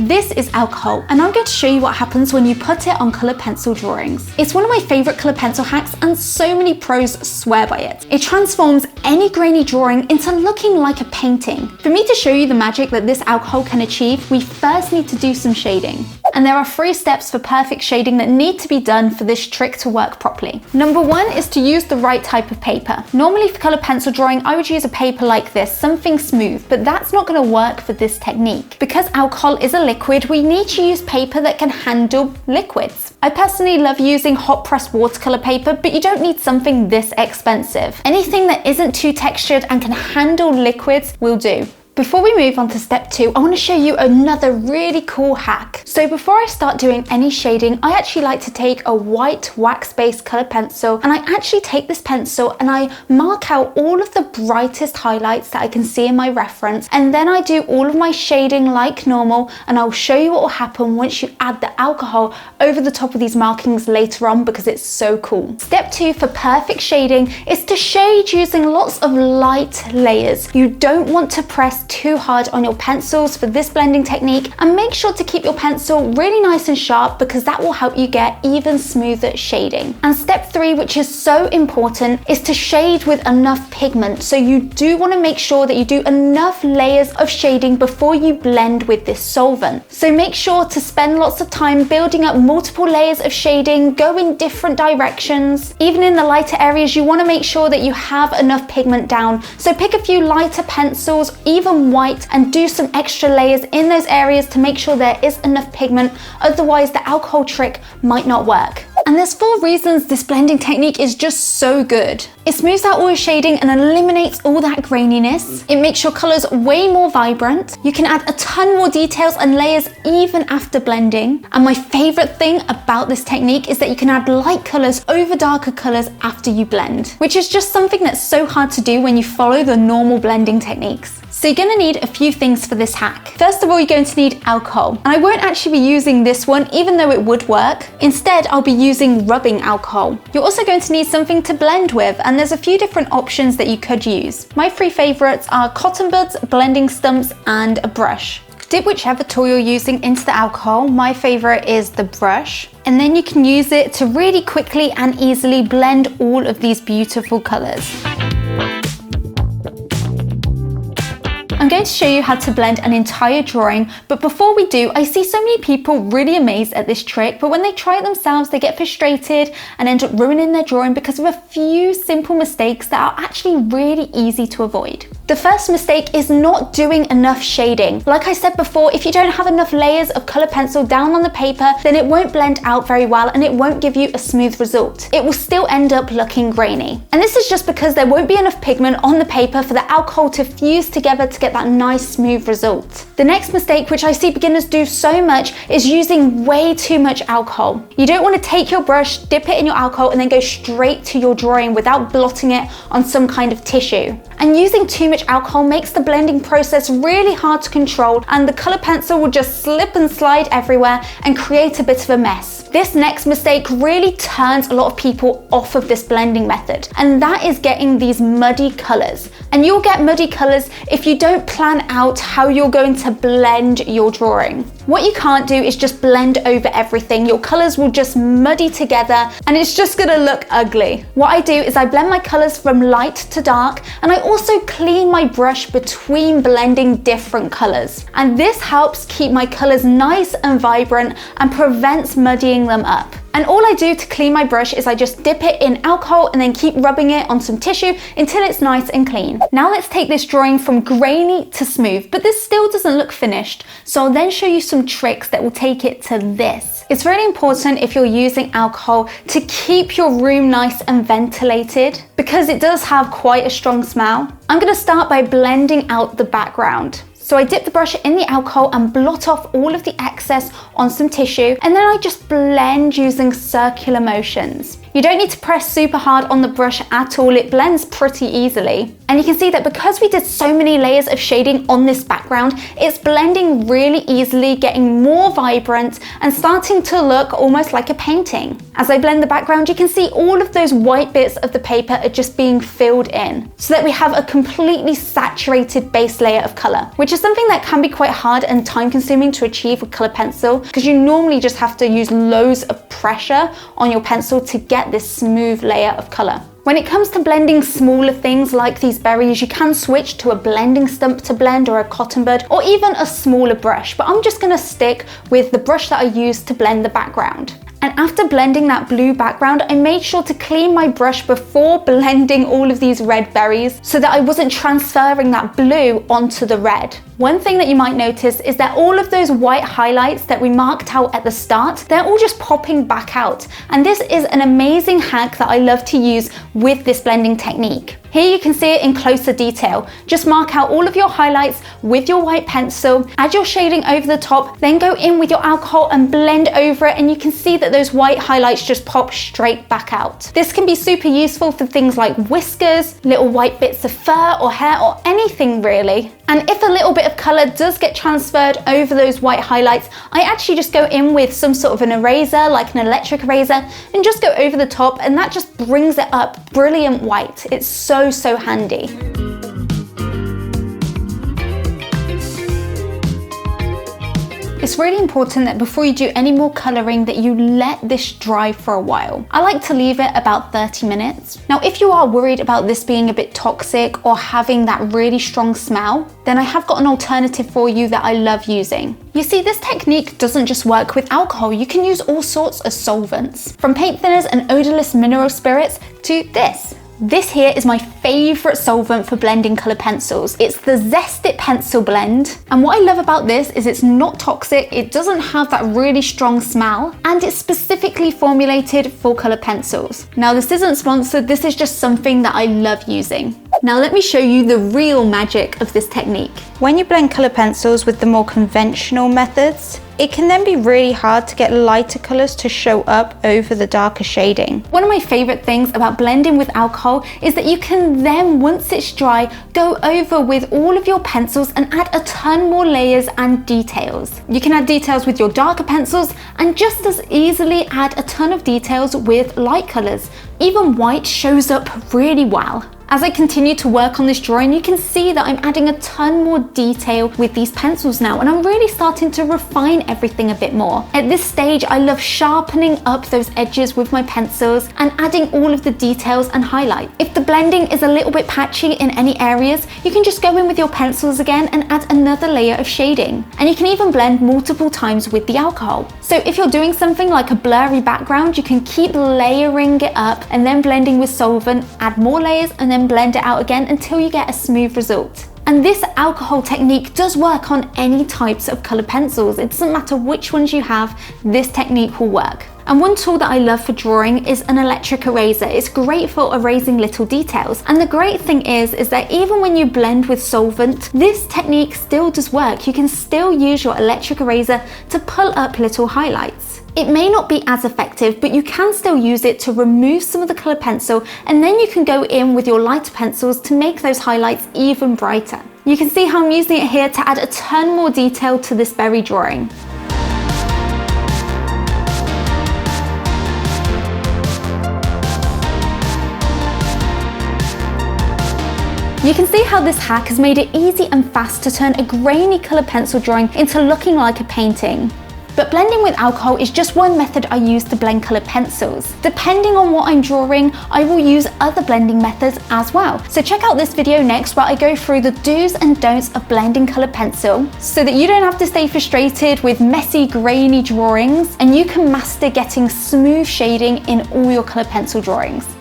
This is alcohol, and I'm going to show you what happens when you put it on colour pencil drawings. It's one of my favourite colour pencil hacks, and so many pros swear by it. It transforms any grainy drawing into looking like a painting. For me to show you the magic that this alcohol can achieve, we first need to do some shading. And there are 3 steps for perfect shading that need to be done for this trick to work properly. Number 1 is to use the right type of paper. Normally for colour pencil drawing, I would use a paper like this, something smooth, but that's not going to work for this technique. Because alcohol is a liquid, we need to use paper that can handle liquids. I personally love using hot pressed watercolour paper, but you don't need something this expensive. Anything that isn't too textured and can handle liquids will do. Before we move on to step 2, I want to show you another really cool hack. So before I start doing any shading, I actually like to take a white wax-based colour pencil, and I actually take this pencil and I mark out all of the brightest highlights that I can see in my reference, and then I do all of my shading like normal, and I'll show you what will happen once you add the alcohol over the top of these markings later on, because it's so cool. Step 2 for perfect shading is to shade using lots of light layers. You don't want to press too hard on your pencils for this blending technique, and make sure to keep your pencil really nice and sharp, because that will help you get even smoother shading. And step 3, which is so important, is to shade with enough pigment. So you do want to make sure that you do enough layers of shading before you blend with this solvent. So make sure to spend lots of time building up multiple layers of shading, go in different directions. Even in the lighter areas, you want to make sure that you have enough pigment down. So pick a few lighter pencils, even white, and do some extra layers in those areas to make sure there is enough pigment, otherwise the alcohol trick might not work. And there's 4 reasons this blending technique is just so good. It smooths out all your shading and eliminates all that graininess. It makes your colours way more vibrant. You can add a ton more details and layers even after blending. And my favourite thing about this technique is that you can add light colours over darker colours after you blend, which is just something that's so hard to do when you follow the normal blending techniques. So you're going to need a few things for this hack. First of all, you're going to need alcohol. And I won't actually be using this one, even though it would work. Instead, I'll be using rubbing alcohol. You're also going to need something to blend with, and there's a few different options that you could use. My 3 favourites are cotton buds, blending stumps, and a brush. Dip whichever tool you're using into the alcohol. My favourite is the brush. And then you can use it to really quickly and easily blend all of these beautiful colours. I'm going to show you how to blend an entire drawing, but before we do, I see so many people really amazed at this trick, but when they try it themselves, they get frustrated and end up ruining their drawing because of a few simple mistakes that are actually really easy to avoid. The first mistake is not doing enough shading. Like I said before, if you don't have enough layers of colour pencil down on the paper, then it won't blend out very well and it won't give you a smooth result. It will still end up looking grainy. And this is just because there won't be enough pigment on the paper for the alcohol to fuse together to get that nice smooth result. The next mistake, which I see beginners do so much, is using way too much alcohol. You don't want to take your brush, dip it in your alcohol, and then go straight to your drawing without blotting it on some kind of tissue. And using too much alcohol makes the blending process really hard to control, and the colour pencil will just slip and slide everywhere and create a bit of a mess. This next mistake really turns a lot of people off of this blending method, and that is getting these muddy colours. And you'll get muddy colours if you don't plan out how you're going to blend your drawing. What you can't do is just blend over everything. Your colours will just muddy together and it's just gonna look ugly. What I do is I blend my colours from light to dark, and I also clean my brush between blending different colours. And this helps keep my colours nice and vibrant and prevents muddying them up. And all I do to clean my brush is I just dip it in alcohol and then keep rubbing it on some tissue until it's nice and clean. Now let's take this drawing from grainy to smooth, but this still doesn't look finished. So I'll then show you some tricks that will take it to this. It's really important if you're using alcohol to keep your room nice and ventilated, because it does have quite a strong smell. I'm going to start by blending out the background. So I dip the brush in the alcohol and blot off all of the excess on some tissue, and then I just blend using circular motions. You don't need to press super hard on the brush at all, it blends pretty easily. And you can see that because we did so many layers of shading on this background, it's blending really easily, getting more vibrant and starting to look almost like a painting. As I blend the background, you can see all of those white bits of the paper are just being filled in, so that we have a completely saturated base layer of color, which is something that can be quite hard and time consuming to achieve with color pencil, because you normally just have to use loads of pressure on your pencil to get this smooth layer of color. When it comes to blending smaller things like these berries, you can switch to a blending stump to blend, or a cotton bud, or even a smaller brush, but I'm just gonna stick with the brush that I used to blend the background. And after blending that blue background, I made sure to clean my brush before blending all of these red berries so that I wasn't transferring that blue onto the red. One thing that you might notice is that all of those white highlights that we marked out at the start, they're all just popping back out. And this is an amazing hack that I love to use with this blending technique. Here you can see it in closer detail. Just mark out all of your highlights with your white pencil, add your shading over the top, then go in with your alcohol and blend over it, and you can see that those white highlights just pop straight back out. This can be super useful for things like whiskers, little white bits of fur or hair, or anything really. And if a little bit of color does get transferred over those white highlights, I actually just go in with some sort of an eraser, like an electric eraser, and just go over the top, and that just brings it up brilliant white. It's so handy. It's really important that before you do any more colouring that you let this dry for a while. I like to leave it about 30 minutes. Now, if you are worried about this being a bit toxic or having that really strong smell, then I have got an alternative for you that I love using. You see, this technique doesn't just work with alcohol. You can use all sorts of solvents, from paint thinners and odourless mineral spirits to this. This here is my favourite solvent for blending colour pencils. It's the Zest It Pencil Blend. And what I love about this is it's not toxic, it doesn't have that really strong smell, and it's specifically formulated for colour pencils. Now, this isn't sponsored, this is just something that I love using. Now let me show you the real magic of this technique. When you blend colour pencils with the more conventional methods, it can then be really hard to get lighter colours to show up over the darker shading. One of my favourite things about blending with alcohol is that you can then, once it's dry, go over with all of your pencils and add a ton more layers and details. You can add details with your darker pencils and just as easily add a ton of details with light colours. Even white shows up really well. As I continue to work on this drawing, you can see that I'm adding a ton more detail with these pencils now, and I'm really starting to refine everything a bit more. At this stage, I love sharpening up those edges with my pencils and adding all of the details and highlights. If the blending is a little bit patchy in any areas, you can just go in with your pencils again and add another layer of shading. And you can even blend multiple times with the alcohol. So if you're doing something like a blurry background, you can keep layering it up and then blending with solvent, add more layers, and then blend it out again until you get a smooth result. And this alcohol technique does work on any types of colour pencils. It doesn't matter which ones you have, this technique will work. And one tool that I love for drawing is an electric eraser. It's great for erasing little details. And the great thing is that even when you blend with solvent, this technique still does work. You can still use your electric eraser to pull up little highlights. It may not be as effective, but you can still use it to remove some of the colour pencil, and then you can go in with your lighter pencils to make those highlights even brighter. You can see how I'm using it here to add a ton more detail to this berry drawing. You can see how this hack has made it easy and fast to turn a grainy colour pencil drawing into looking like a painting. But blending with alcohol is just one method I use to blend colour pencils. Depending on what I'm drawing, I will use other blending methods as well. So check out this video next where I go through the do's and don'ts of blending colour pencil so that you don't have to stay frustrated with messy, grainy drawings and you can master getting smooth shading in all your colour pencil drawings.